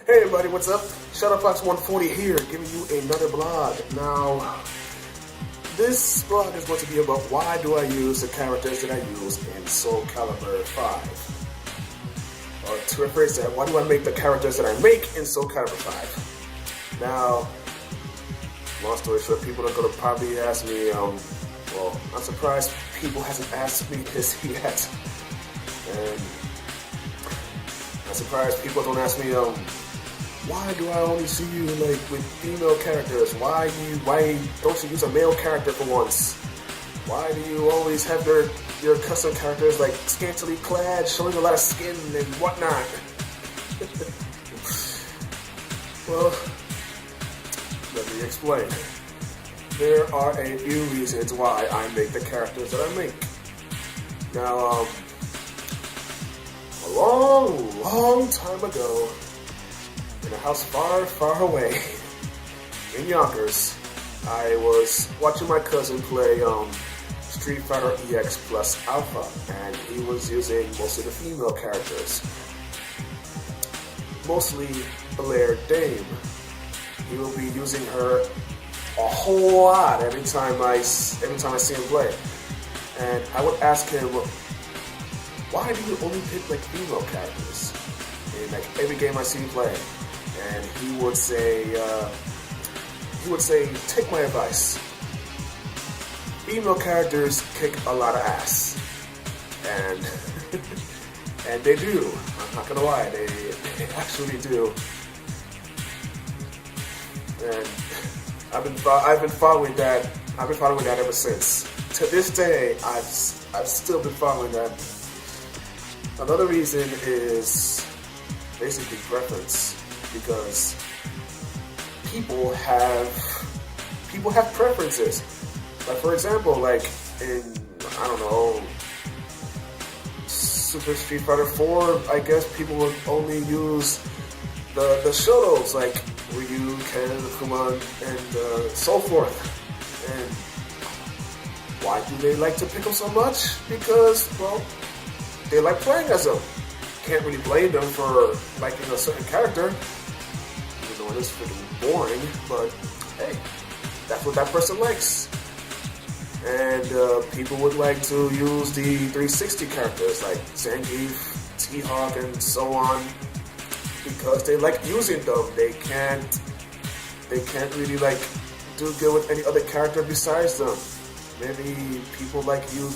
Hey everybody, what's up? ShadowFox 140 here, giving you another blog. Now, this blog is going to be about why do I use the characters that I use in Soul Calibur 5. Or to rephrase that, why do I make the characters that I make in Soul Calibur 5? Now, long story short, people are going to probably ask me, well, I'm surprised people hasn't asked me this yet. And I'm surprised people don't ask me, why do I only see you like with female characters? Why don't you use a male character for once? Why do you always have your custom characters like scantily clad, showing a lot of skin and whatnot? Well, let me explain. There are a few reasons why I make the characters that I make. Now, a long time ago, in a house far, far away in Yonkers, I was watching my cousin play Street Fighter EX Plus Alpha, and he was using mostly the female characters, mostly Blair Dame. He will be using her a whole lot every time I see him play, and I would ask him, why do you only pick like female characters in like every game I see you play? And he would say, take my advice. Female characters kick a lot of ass, and and they do. I'm not gonna lie, they actually do. And I've been following that. I've been following that ever since. To this day, I've still been following that. Another reason is basically preference. Because people have preferences. Like for example, like in Super Street Fighter 4, I guess people would only use the Shotos like Ryu, Ken, Kuma, and so forth. And why do they like to pick them so much? Because, well, they like playing as them. Can't really blame them for liking a certain character. It is freaking boring, but hey, that's what that person likes. And people would like to use the 360 characters like Zangief, T-Hawk, and so on because they like using them. They can't really like do good with any other character besides them. Maybe people like to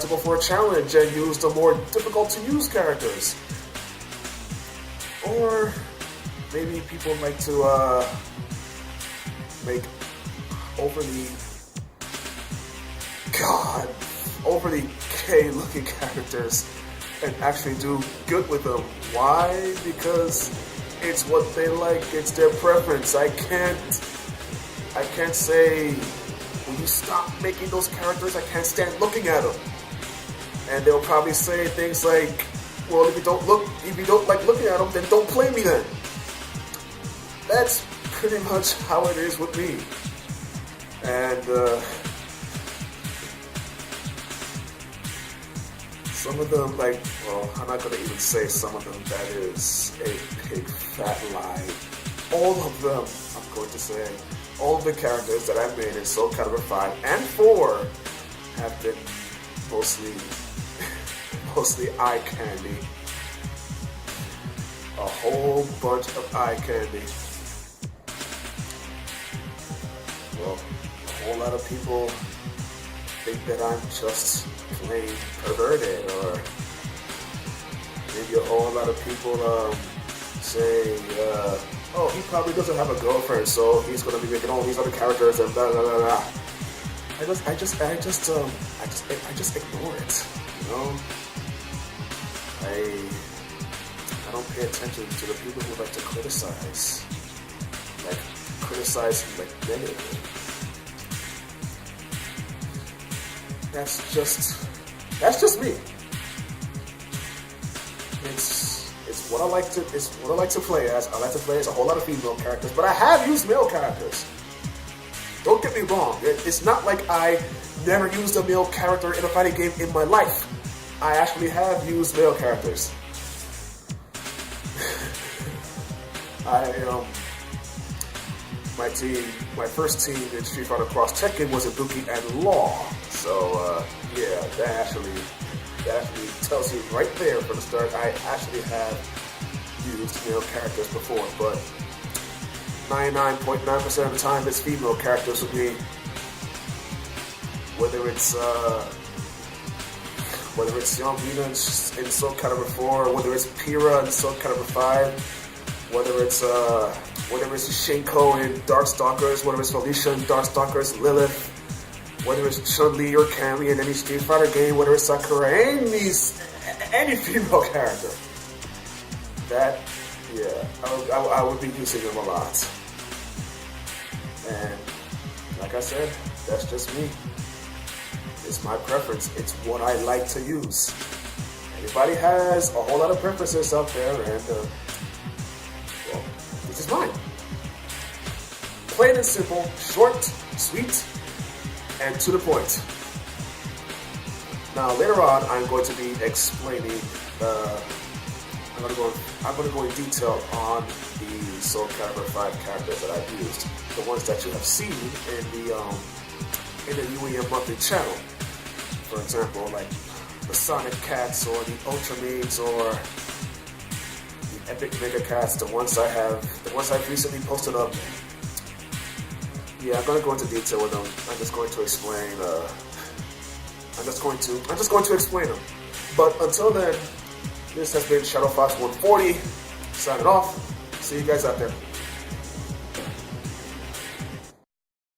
go for a challenge and use the more difficult to use characters. Or maybe people like to make overly gay looking characters and actually do good with them. Why? Because it's what they like, it's their preference. I can't say, will you stop making those characters? I can't stand looking at them. And they'll probably say things like, well, if you don't like looking at them, then don't play me then. That's pretty much how it is with me. And some of them, like, well, I'm not going to even say some of them. That is a big fat lie. All of them, I'm going to say, all of the characters that I've made in Soul Calibur 5 and 4 have been mostly eye candy. A whole bunch of eye candy. Well, a whole lot of people think that I'm just plain perverted, or maybe a whole lot of people say, oh, he probably doesn't have a girlfriend, so he's gonna be making all these other characters and blah blah blah blah. I just ignore it, you know. I don't pay attention to the people who like to criticize negatively. That's just me. It's what I like to play as. I like to play as a whole lot of female characters, but I have used male characters. Don't get me wrong. It's not like I never used a male character in a fighting game in my life. I actually have used male characters. My first team in Street Fighter Cross Tekken was Ibuki and Law. So yeah, that actually tells you right there from the start. I actually have used male characters before, but 99.9% of the time it's female characters with me. Whether it's Yamina in Soul Calibur 4, whether it's Pyrrha in Soul Calibur 5, whether it's Shinko in Darkstalkers, whether it's Felicia in Darkstalkers, Lilith, whether it's Chun-Li or Cammy in any Street Fighter game, whether it's Sakura, any female character. That, yeah, I would be using them a lot. And like I said, that's just me. It's my preference. It's what I like to use. Everybody has a whole lot of preferences out there, and well, this is mine. Plain and simple, short, sweet, and to the point. Now later on, I'm going to be explaining. I'm going to go in detail on the Soul Calibur 5 characters that I've used, the ones that you have seen in the UEMonthly channel. For example, like the Sonic Cats or the Ultramaids or the Epic Mega Cats, the ones I've recently posted up. Yeah, I'm gonna go into detail with them. I'm just going to explain. I'm just going to explain them. But until then, this has been ShadowFox 140. Signing off. See you guys out there.